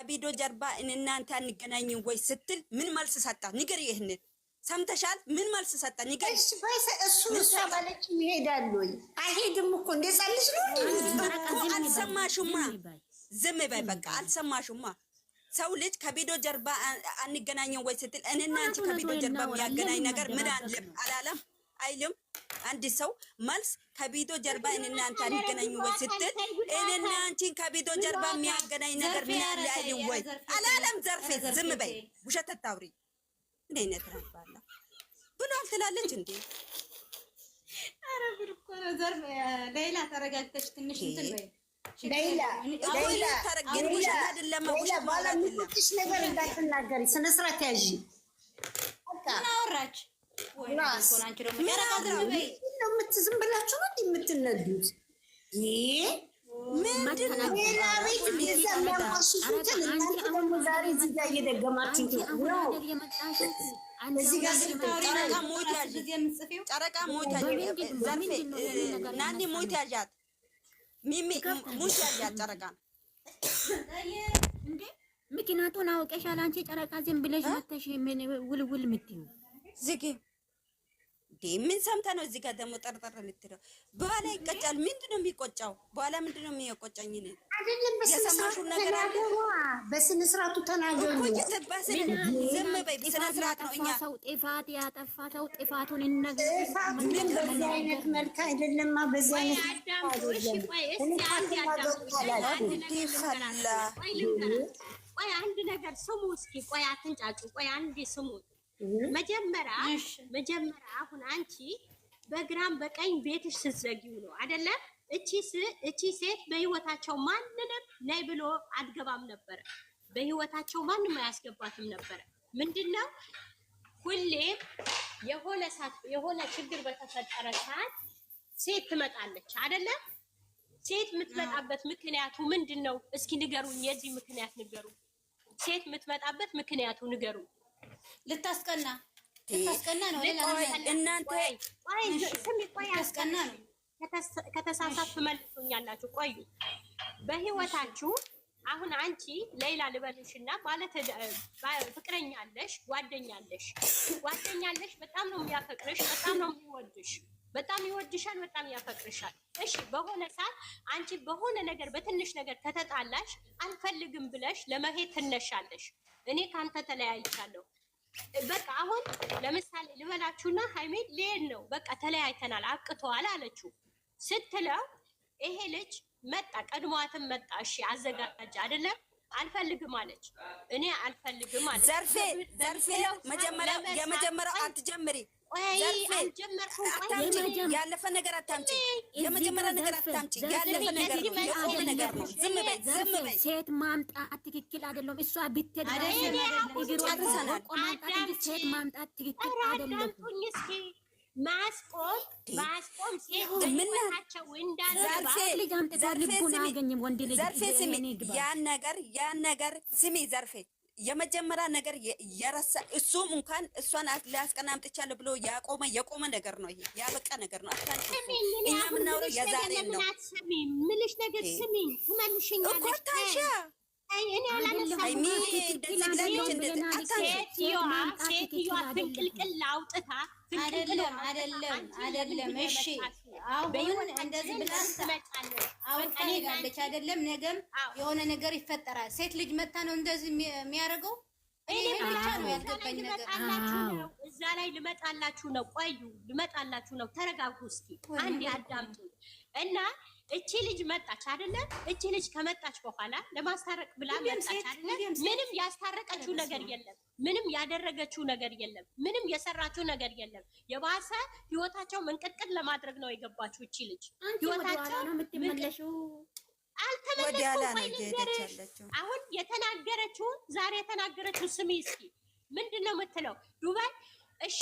ከቪዲዮ ጀርባ እናንተ አንገናኝም ወይ ስትል ምን መልስ ሰጣ? ንገር። ይሄንን ሰምተሻል? ምን መልስ ሰጣ? ንገር። እሱ ባለች ይሄዳል ወይ አይሄድም እኮ እንደዛልሽ ነው። አልሰማሽማ? ዝም በይ በቃ። አልሰማሽማ? ሰው ልጅ ከቪዲዮ ጀርባ አንገናኝም ወይ ስትል እኔና አንቺ ከቪዲዮ ጀርባ የሚያገናኝ ነገር ምን አላለም አይልም። አንድ ሰው መልስ ከቪዲዮ ጀርባ እኔና አንተ አንገናኝም ወይ ስትል እኔና አንቺን ከቪዲዮ ጀርባ የሚያገናኝ ነገር ምን አለ አይልም ወይ አላለም። ዘርፌ ዝም በይ፣ ውሸት አታውሪ። ምን አይነት ረባላ ብሏል ትላለች እንዴ? ኧረ ብር እኮ ነው። ዘርፌ ሌላ ተረጋግተሽ ትንሽ እንትን በይ። ሌላ ተረጋግተሽ ውሸት አይደለም። ውሸት ማለት ነው። ነገር እንዳትናገሪ ስነ ስርዓት ያዢ። በቃ አወራች ወይ አንቺ ደግሞ ዝም ብላችሁ ነው የምትነዱት? ዛሬ እዚህ ጋር እየደገማችሁ ጨረቃ ሞት ናኒ ሞት ያዣት ሚሚ ሞት ያዣት ጨረቃ ምክንያቱን አውቀሻል አንቺ ጨረቃ ዝም ብለሽ መተሽ ውልውል የምትይው ዝጊ ምን ሰምታ ነው? እዚህ ጋር ደግሞ ጠርጠር የምትለው በኋላ ይቀጫል። ምንድነው የሚቆጫው? በኋላ ምንድነው የሚቆጨኝ? እኔ አይደለም የሰማሽው ነገር አለ። በስነ ስርዓቱ ተናገሩ። ዝም በይ። በስነ ስርዓት ነው። እኛ ሰው ጥፋት ያጠፋ ሰው ጥፋቱን ይነገር። በዚህ አይነት መልክ አይደለማ። በዚህ አይነት ቆይ አንድ ነገር ስሙ እስኪ። ቆይ አትንጫጩ። ቆይ አንዴ ስሙ። መጀመሪያ አሁን አንቺ በግራም በቀኝ ቤትሽ ስትዘጊው ነው አይደለ? እቺ ሴት በህይወታቸው ማንንም ነይ ብሎ አትገባም ነበር። በህይወታቸው ማንንም አያስገባትም ነበር። ምንድነው ሁሌም የሆነ ችግር በተፈጠረ ሰዓት ሴት ትመጣለች አይደለ? ሴት የምትመጣበት ምክንያቱ ምንድነው? እስኪ ንገሩኝ። የዚህ ምክንያት ንገሩ። ሴት የምትመጣበት ምክንያቱ ንገሩ። ልታስቀና ነው። እናንተ ልታስቀና ነው። ከተሳሳት ትመልሱኛላችሁ። ቆዩ። በህይወታችሁ አሁን አንቺ ሌላ ልበልሽና ማለት ፍቅረኛ አለሽ፣ ጓደኛ አለሽ። በጣም ነው የሚያፈቅርሽ፣ በጣም ነው የሚወድሽ፣ በጣም ይወድሻል፣ በጣም ያፈቅርሻል። እሺ በሆነ ሰዓት አንቺ በሆነ ነገር በትንሽ ነገር ከተጣላሽ አልፈልግም ብለሽ ለመሄድ ትነሻለሽ። እኔ ካንተ ተለያይቻለሁ። በቃ አሁን ለምሳሌ ልበላችሁና ሃይሜ ልሄድ ነው በቃ ተለያይተናል አቅቷል አለችው ስትለው ይሄ ልጅ መጣ፣ ቀድሟትም መጣ። እሺ አዘጋጅ አይደለም አልፈልግም አለች። እኔ አልፈልግም አለች። ዘርፌ የመጀመሪያው አትጀምሪ። ያለፈ ነገር አታምጪ። የመጀመሪያ ነገር አታምጪ። ያለፈ ነገር የቆመ ነገር ነው። ዝም በይ። ሴት ማምጣት ትክክል አይደለም። እሷ ብትሄድ ሴት ማምጣት ትክክል አይደለም። ማስቆም ሴት ምናቸው ያን ነገር ስሚ ዘርፌ የመጀመሪያ ነገር የረሳ እሱም እንኳን እሷን ሊያስቀናምጥቻለሁ ብሎ የቆመ ነገር ነው። ይሄ ያበቃ ነገር ነው። አታንቺ እኛ የምናወራው የዛሬ ነው። ምንሽ ነገር ስሚኝ ትመልሽኛለሽ እኮ ታሻ እኔ ሴትዮዋ ፍንቅልቅል አውጥታ አይደለም። እሺ አሁን እንደዚህ ብላ አሁን ትሄዳለች አይደለም? ነገም የሆነ ነገር ይፈጠራል። ሴት ልጅ መታ ነው እንደዚህ የሚያደርገው። እኔ ብቻ ነው ያልገባኝ ነገር። እዛ ላይ ልመጣላችሁ ነው። ቆዩ፣ ልመጣላችሁ ነው። ተረጋጉ እስኪ አንዴ አዳምጡ እና እቺ ልጅ መጣች አይደለ? እቺ ልጅ ከመጣች በኋላ ለማስታረቅ ብላ መጣች አይደለ? ምንም ያስታረቀችው ነገር የለም። ምንም ያደረገችው ነገር የለም። ምንም የሰራችው ነገር የለም። የባሰ ህይወታቸው መንቀጥቀጥ ለማድረግ ነው የገባችው እቺ ልጅ። ህይወታቸው አልተመለሰም። አሁን የተናገረችው ዛሬ የተናገረችው ስሚ እስኪ ምንድነው የምትለው? ዱባይ እሺ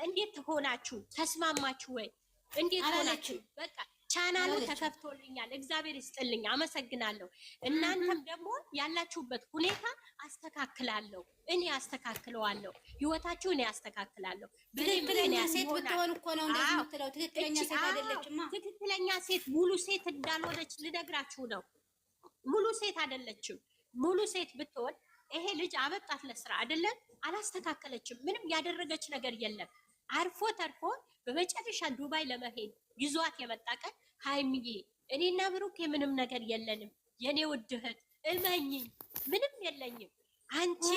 እንዴት ሆናችሁ? ተስማማችሁ ወይ? እንዴት ሆናችሁ? በቃ ቻናሉ ተከፍቶልኛል። እግዚአብሔር ይስጥልኝ፣ አመሰግናለሁ። እናንተም ደግሞ ያላችሁበት ሁኔታ አስተካክላለሁ፣ እኔ አስተካክለዋለሁ። ህይወታችሁ እኔ አስተካክላለሁ። ትክክለኛ ሴት ብትሆን እኮ ነው እንደዚህ የምትለው። ትክክለኛ ሴት አይደለችማ። ትክክለኛ ሴት ሙሉ ሴት እንዳልሆነች ልነግራችሁ ነው። ሙሉ ሴት አይደለችም። ሙሉ ሴት ብትሆን ይሄ ልጅ አበቃት ለስራ አይደለም፣ አላስተካከለችም። ምንም ያደረገች ነገር የለም። አርፎ ተርፎ በመጨረሻ ዱባይ ለመሄድ ይዟት የመጣ ቀን ሀይሚዬ እኔና ብሩክ ምንም ነገር የለንም የኔ ውድ እህት እመኝኝ፣ ምንም የለኝም። አንቺ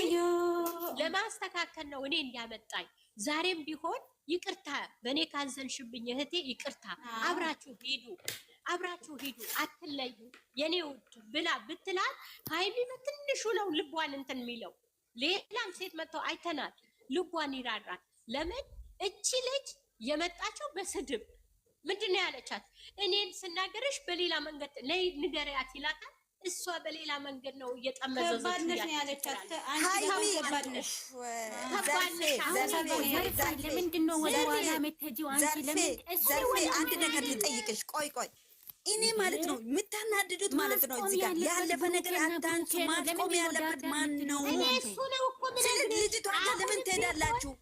ለማስተካከል ነው እኔ እንዲያመጣኝ። ዛሬም ቢሆን ይቅርታ በእኔ ካዘንሽብኝ እህቴ ይቅርታ፣ አብራችሁ ሂዱ፣ አትለዩ የኔ ውድ ብላ ብትላት ሀይሚ በትንሹ ነው ልቧን እንትን የሚለው። ሌላም ሴት መጥተው አይተናል፣ ልቧን ይራራል። ለምን እቺ ልጅ የመጣቸው በስድብ ምንድን ነው ያለቻት? እኔን ስናገርሽ በሌላ መንገድ ላይ ንገሪያት ይላታል። እሷ በሌላ መንገድ ነው እየጠመዘዘች ያለቻት። ለምንድን ነው ወደ ኋላ የምትሄጂው አንቺ? ለምን አንድ ነገር ልጠይቅሽ። ቆይ እኔ ማለት ነው የምታናድዱት ማለት ነው። እዚህ ጋር ያለፈ ነገር አታንሱ። ማስቆም ያለበት ማን ነው? ስለዚህ ልጅቷ ለምን ትሄዳላችሁ?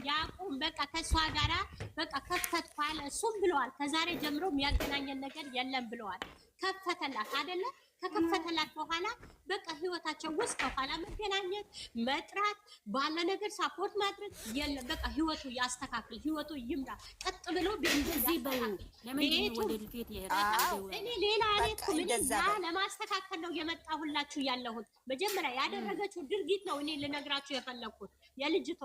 ያቁም በቃ ከእሷ ጋራ በቃ ከፈትኳል። እሱም ብለዋል ከዛሬ ጀምሮ የሚያገናኘን ነገር የለም ብለዋል። ከፈተላት አይደለ? ከከፈተላት በኋላ በቃ ህይወታቸው ውስጥ ከኋላ መገናኘት፣ መጥራት፣ ባለ ነገር ሳፖርት ማድረግ የለም። በቃ ህይወቱ ያስተካክል፣ ህይወቱ ይምራ። ቀጥ ብሎ እንደዚህ እኔ ሌላ አሬት ምን ለማስተካከል ነው የመጣሁላችሁ ያለሁት። መጀመሪያ ያደረገችው ድርጊት ነው እኔ ልነግራችሁ የፈለኩት የልጅቷ።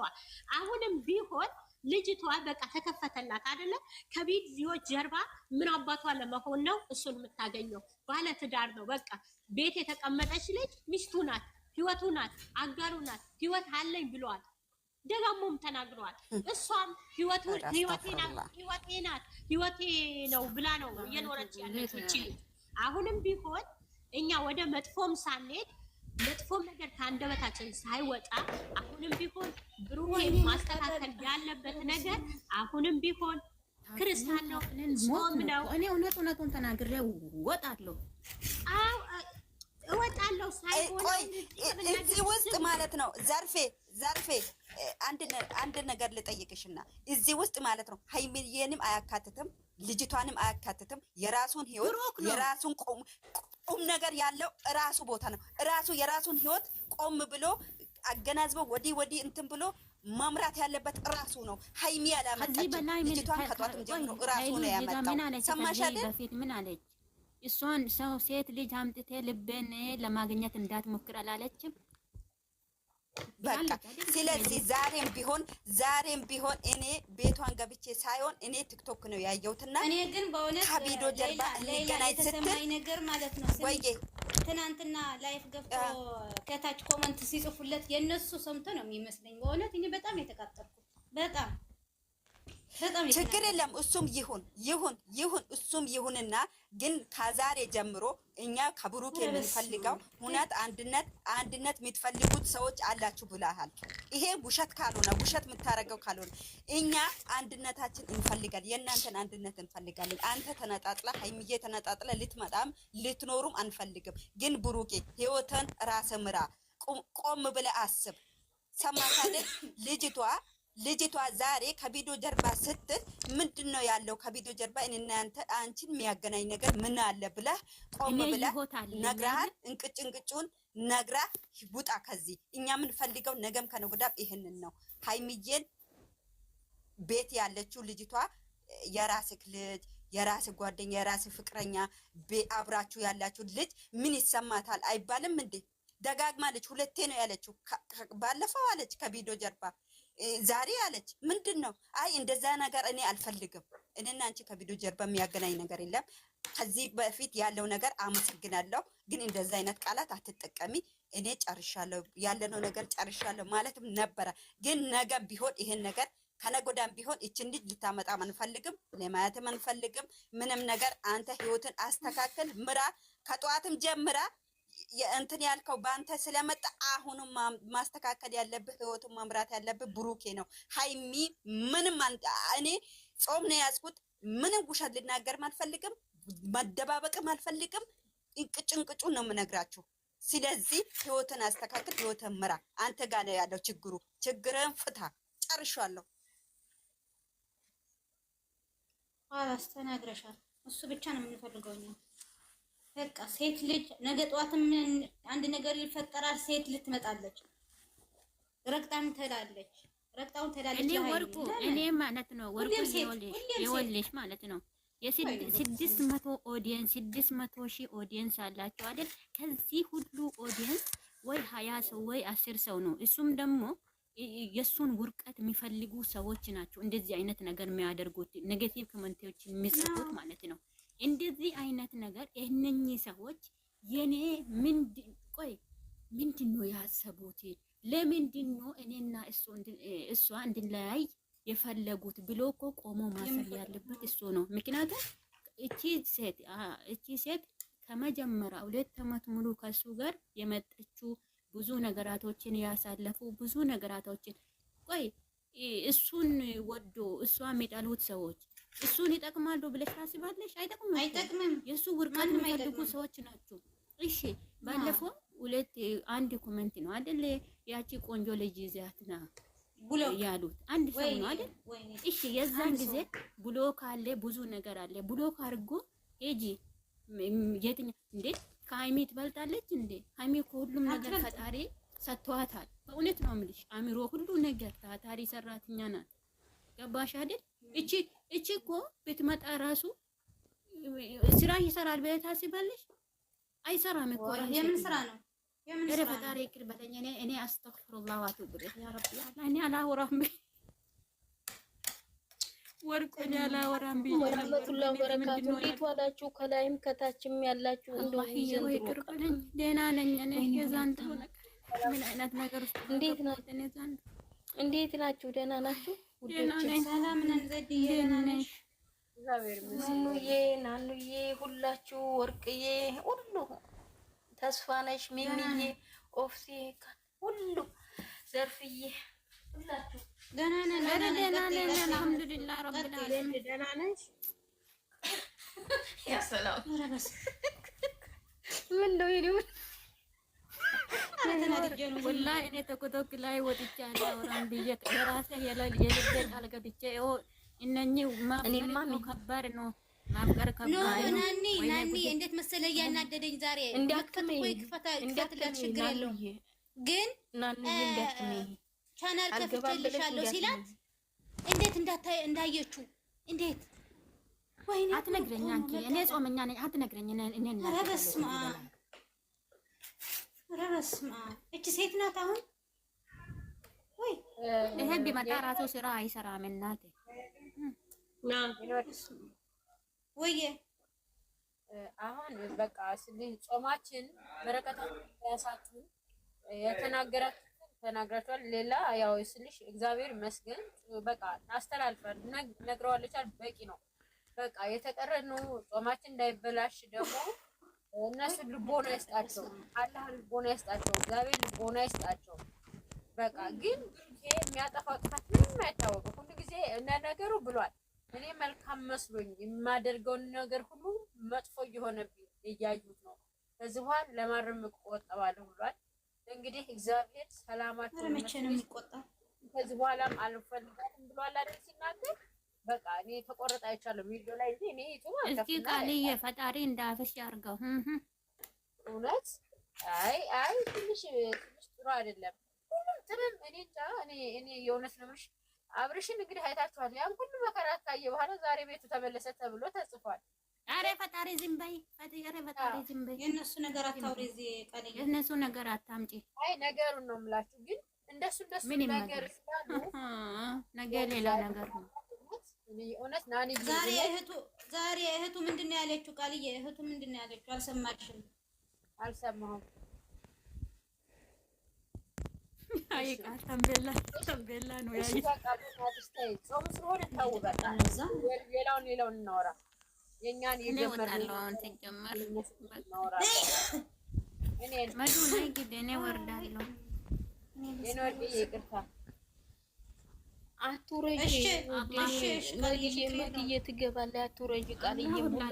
አሁንም ቢሆን ልጅቷ በቃ ተከፈተላት አይደለ? ከቪዲዮዎች ጀርባ ምን አባቷ ለመሆን ነው እሱን የምታገኘው? ባለ ትዳር ነው። በቃ ቤት የተቀመጠች ልጅ ሚስቱ ናት፣ ህይወቱ ናት፣ አጋሩ ናት። ህይወት አለኝ ብለዋል፣ ደጋሞም ተናግረዋል። እሷም ህይወቴ ናት፣ ህይወቴ ነው ብላ ነው እየኖረች ያለች እቺ። አሁንም ቢሆን እኛ ወደ መጥፎም ሳንሄድ መጥፎም ነገር ከአንደበታችን ሳይወጣ አሁንም ቢሆን ብሩኬ ማስተካከል ያለበት ነገር አሁንም ቢሆን ክርስቲያን ነው፣ ጾም ነው። እኔ እውነቱን ተናግሬ እወጣለሁ። አዎ እወጣለሁ። ሳይሆን እዚህ ውስጥ ማለት ነው ዘርፌ አንድ ነገር ልጠይቅሽና እዚህ ውስጥ ማለት ነው ሀይሚዬንም አያካትትም፣ ልጅቷንም አያካትትም። የራሱን ህይወት የራሱን ቁም ነገር ያለው ራሱ ቦታ ነው። ራሱ የራሱን ህይወት ቆም ብሎ አገናዝበው ወዲህ እንትን ብሎ መምራት ያለበት ራሱ ነው። ሀይሚ ያላመጣች ልጅቷን ከጧትም ጀምሮ ራሱ ነው ያመጣው። ሰማሽ አይደል? በፊት ምን አለች? እሷን ሰው ሴት ልጅ አምጥቴ ልቤን ለማግኘት እንዳትሞክር አላለችም? በቃ ስለዚህ ዛሬም ቢሆን እኔ ቤቷን ገብቼ ሳይሆን እኔ ቲክቶክ ነው ያየሁትና እኔ ግን በእውነት ከቪዲዮ ጀርባ እንገናኝ ስትል ነገር ማለት ነው ወይዬ ትናንትና ላይፍ ገብቶ ከታች ኮመንት ሲጽፉለት የነሱ ሰምቶ ነው የሚመስለኝ። በእውነት እኔ በጣም የተቃጠልኩት በጣም ችግር የለም። እሱም ይሁን እሱም ይሁንና ግን ከዛሬ ጀምሮ እኛ ከብሩክ የምንፈልገው ሁነት አንድነት የምትፈልጉት ሰዎች አላችሁ ብለሃል። ይሄ ውሸት ካልሆነ ውሸት የምታረገው ካልሆነ እኛ አንድነታችን እንፈልጋለን፣ የእናንተን አንድነት እንፈልጋለን። አንተ ተነጣጥላ ሀይሚዬ ተነጣጥላ ልትመጣም ልትኖሩም አንፈልግም። ግን ብሩኬ ህይወትን ራስ ምራ፣ ቆም ብለህ አስብ። ሰማሽ አይደል? ልጅቷ ዛሬ ከቪዲዮ ጀርባ ስትል ምንድን ነው ያለው? ከቪዲዮ ጀርባ እኔና አንቺን የሚያገናኝ ነገር ምን አለ ብለህ ቆም ብለህ ነግረሃል። እንቅጩን ነግራ ውጣ ከዚህ። እኛ የምንፈልገው ነገም ከነገ ወዲያም ይሄንን ነው። ሀይሚዬን ቤት ያለችው ልጅቷ የራስህ ልጅ፣ የራስህ ጓደኛ፣ የራስህ ፍቅረኛ አብራችሁ ያላችሁ ልጅ ምን ይሰማታል አይባልም እንዴ? ደጋግማለች። ሁለቴ ነው ያለችው። ባለፈው አለች ከቪዲዮ ጀርባ ዛሬ አለች። ምንድን ነው? አይ እንደዛ ነገር እኔ አልፈልግም። እኔና አንቺ ከቪዲዮ ጀርባ የሚያገናኝ ነገር የለም። ከዚህ በፊት ያለው ነገር አመሰግናለሁ፣ ግን እንደዛ አይነት ቃላት አትጠቀሚ። እኔ ጨርሻለሁ፣ ያለነው ነገር ጨርሻለሁ ማለትም ነበረ። ግን ነገም ቢሆን ይሄን ነገር ከነገ ወዲያም ቢሆን እችን ልጅ ልታመጣም አንፈልግም፣ ለማየትም አንፈልግም። ምንም ነገር አንተ ህይወትን አስተካክል፣ ምራ። ከጠዋትም ጀምራ እንትን ያልከው በአንተ ስለመጣ አሁንም ማስተካከል ያለብህ ህይወቱን መምራት ያለብህ ብሩኬ ነው። ሀይሚ ምንም እኔ ጾም ነው ያዝኩት። ምንም ውሸት ልናገርም አልፈልግም፣ መደባበቅም አልፈልግም። እንቅጩን ነው የምነግራችሁ። ስለዚህ ህይወትን አስተካክል፣ ህይወትን ምራ። አንተ ጋር ነው ያለው ችግሩ። ችግርን ፍታ። ጨርሻለሁ። አላስተናግረሻል። እሱ ብቻ ነው የምንፈልገው እኛ በቃ ሴት ልጅ ነገ ጠዋትም አንድ ነገር ይፈጠራል። ሴት ልጅ ትመጣለች፣ ረግጣም ትላለች፣ ረግጣውን ትላለች። እኔ ማለት ነው ወርቁ የወልሽ ማለት ነው የ600 ኦዲየንስ 600,000 ኦዲየንስ አላቸው አይደል? ከዚህ ሁሉ ኦዲየንስ ወይ 20 ሰው ወይ 10 ሰው ነው። እሱም ደግሞ የሱን ውርቀት የሚፈልጉ ሰዎች ናቸው እንደዚህ አይነት ነገር የሚያደርጉት፣ ኔጌቲቭ ኮሜንቶች የሚጽፉት ማለት ነው። እንደዚህ አይነት ነገር እነኚህ ሰዎች የኔ ምንድን ነው ያሰቡት? ለምንድን ነው እኔና እሷ እንድንለያይ የፈለጉት ብሎ እኮ ቆሞ ማሰብ ያለበት እሱ ነው። ምክንያቱም እቺ ሴት ከመጀመሪያ 2 ዓመት ሙሉ ከሱ ጋር የመጠችው ብዙ ነገራቶችን ያሳለፉ ብዙ ነገራቶችን እሱን ወዶ እሷ የሚጠሉት ሰዎች እሱን ይጠቅማሉ ብለሽ ታስባለሽ? አይጠቅምም። የሱ ውርቀት የሚፈልጉ ሰዎች ናቸው። እሺ ባለፈው አንድ ኮሜንት ነው አይደል? ያቺ ቆንጆ ልጅ ይዛትና ያሉት አንድ ሰው ነው አይደል? እሺ የዛን ጊዜ ብሎክ አለ፣ ብዙ ነገር አለ። ብሎክ አድርጎ ሂጂ የትኛው እንዴ ከሀይሚ ትበልጣለች እንዴ? ሀይሚ እኮ ሁሉም ነገር ፈጣሪ ሰጥቷታል። በእውነት ነው የምልሽ፣ አሚሮ ሁሉ ነገር ታታሪ ሰራተኛ ናት። ገባሽ አይደል? እቺ እኮ ብትመጣ ራሱ ስራ ይሰራል ብለሽ ታስባለሽ? አይሰራም እኮ። የምን ስራ ነው? ኧረ ፈጣሪ ይቅር በለኝ። እኔ አስተግፍሩላህ ወአቱቡ ኢለይህ ያ ረቢ። እኔ አላወራም ወርቁን ያላወራም ቢሆን ወራህመቱላሂ ወበረካቱ። እንዴት ዋላችሁ? ከላይም ከታችም ያላችሁ እንደው ይቅር በለኝ። ደህና ነኝ እኔ። የዛንተው ነገር ምን አይነት ነገር ውስጥ እንዴት ናችሁ? ደህና ናችሁ? ሰላም ነን። ዘድዬ ደህና ነሽ? ናኑዬ ሁላችሁ፣ ወርቅዬ ሁሉ፣ ተስፋነሽ፣ ሚሚዬ፣ ኦፍሲ ሁሉ፣ ዘርፍዬ ሁላችሁ ደህና ነን። አልሐምዱሊላህ ረብል ዓለሚን። ደህና ነሽ? ያ ሰላም ምን ነው ይሉኝ ወላሂ እኔ ቶክቶክ ላይ ወጥቻለሁ አወራም ብዬ የራሴ የልቤን ቃል ገብቼ እነኚህ ማፍቀር ከባድ ነው። ማፍቀር ከባድ ነው። ናኒ እንዴት መሰለ እያናደደኝ ዛሬ ክፈትላት ችግር የለውም ግን ቻናል ከፍቼልሻለሁ ሲላት እንዴት እንዳየችው እንዴት ወይኔ አትነግረኝ አንቺ። እኔ ጾመኛ ነኝ አትነግረኝ። እኔ ኧረ በስመ አብ እቺ ሴት ናት አሁን። ወይ ይሄ ቢመጣ ራሱ ስራ አይሰራም እናቴ። ወይዬ አሁን በቃ ጾማችን በረከታችን ያሳጡን ተናግራችኋል። ሌላ ያው ስልሽ እግዚአብሔር ይመስገን በቃ አስተላልፈን ነግረዋለች። በቂ ነው በቃ። የተቀረነው ጾማችን እንዳይበላሽ ደግሞ እነሱ ልቦና ይስጣቸው፣ አላህ ልቦና ይስጣቸው፣ እግዚአብሔር ልቦና ይስጣቸው። በቃ ግን የሚያጠፋው ጥፋት ምንም አይታወቅም። ሁሉ ጊዜ እነ ነገሩ ብሏል። እኔ መልካም መስሎኝ የማደርገውን ነገር ሁሉ መጥፎ እየሆነብኝ እያዩት ነው። ከዚህ በኋላ ለማረም እቆጠባለሁ ብሏል። እንግዲህ እግዚአብሔር ሰላማችሁ መቼ ነው የሚቆጣው? ከዚህ በኋላም አልፈልጋትም ብሏል አይደል ሲናገር። በቃ እኔ ተቆረጣ አይቻለሁ ቪዲዮ ላይ እንጂ እኔ ዩቲዩብ እስኪ ቃልዬ ፈጣሪ እንዳፈሽ ያርገው። እውነት አይ ትንሽ ጥሩ አይደለም። ሁሉም ትምም እኔ እንጃ እኔ የእውነት ነው የምልሽ። አብርሽን እንግዲህ አይታችኋል። ያን ሁሉ መከራ ካየ በኋላ ዛሬ ቤቱ ተመለሰ ተብሎ ተጽፏል። አረ ፈጣሪ ዝም በይ፣ ፈጣሪ ዝም በይ። የነሱ ነገር አታውሪ፣ እዚህ ቃልዬ የነሱ ነገር አታምጪ። አይ ነገሩን ነው የምላችሁ። ግን እንደሱ ነገር ስላሉ ነገር ሌላ ነገር ነው። እውነት ናኒ ዛሬ እህቱ ምንድነው ያለችው? ቃልዬ እህቱ ምንድነው ያለችው? አልሰማሽም? አልሰማሁም። አይ ተንቤላ ነው ያይ ጾም ስለሆነ ታው በቃ ሌላውን እናወራ። የኛን የጀመርነው ተጀመር መዱ ላይ ግዴ ነው ወርዳለሁ። ይቅርታ አቱረጂ። እሺ፣ መግዬ ትገባለህ። አቱረጂ ቃልዬ ሙላ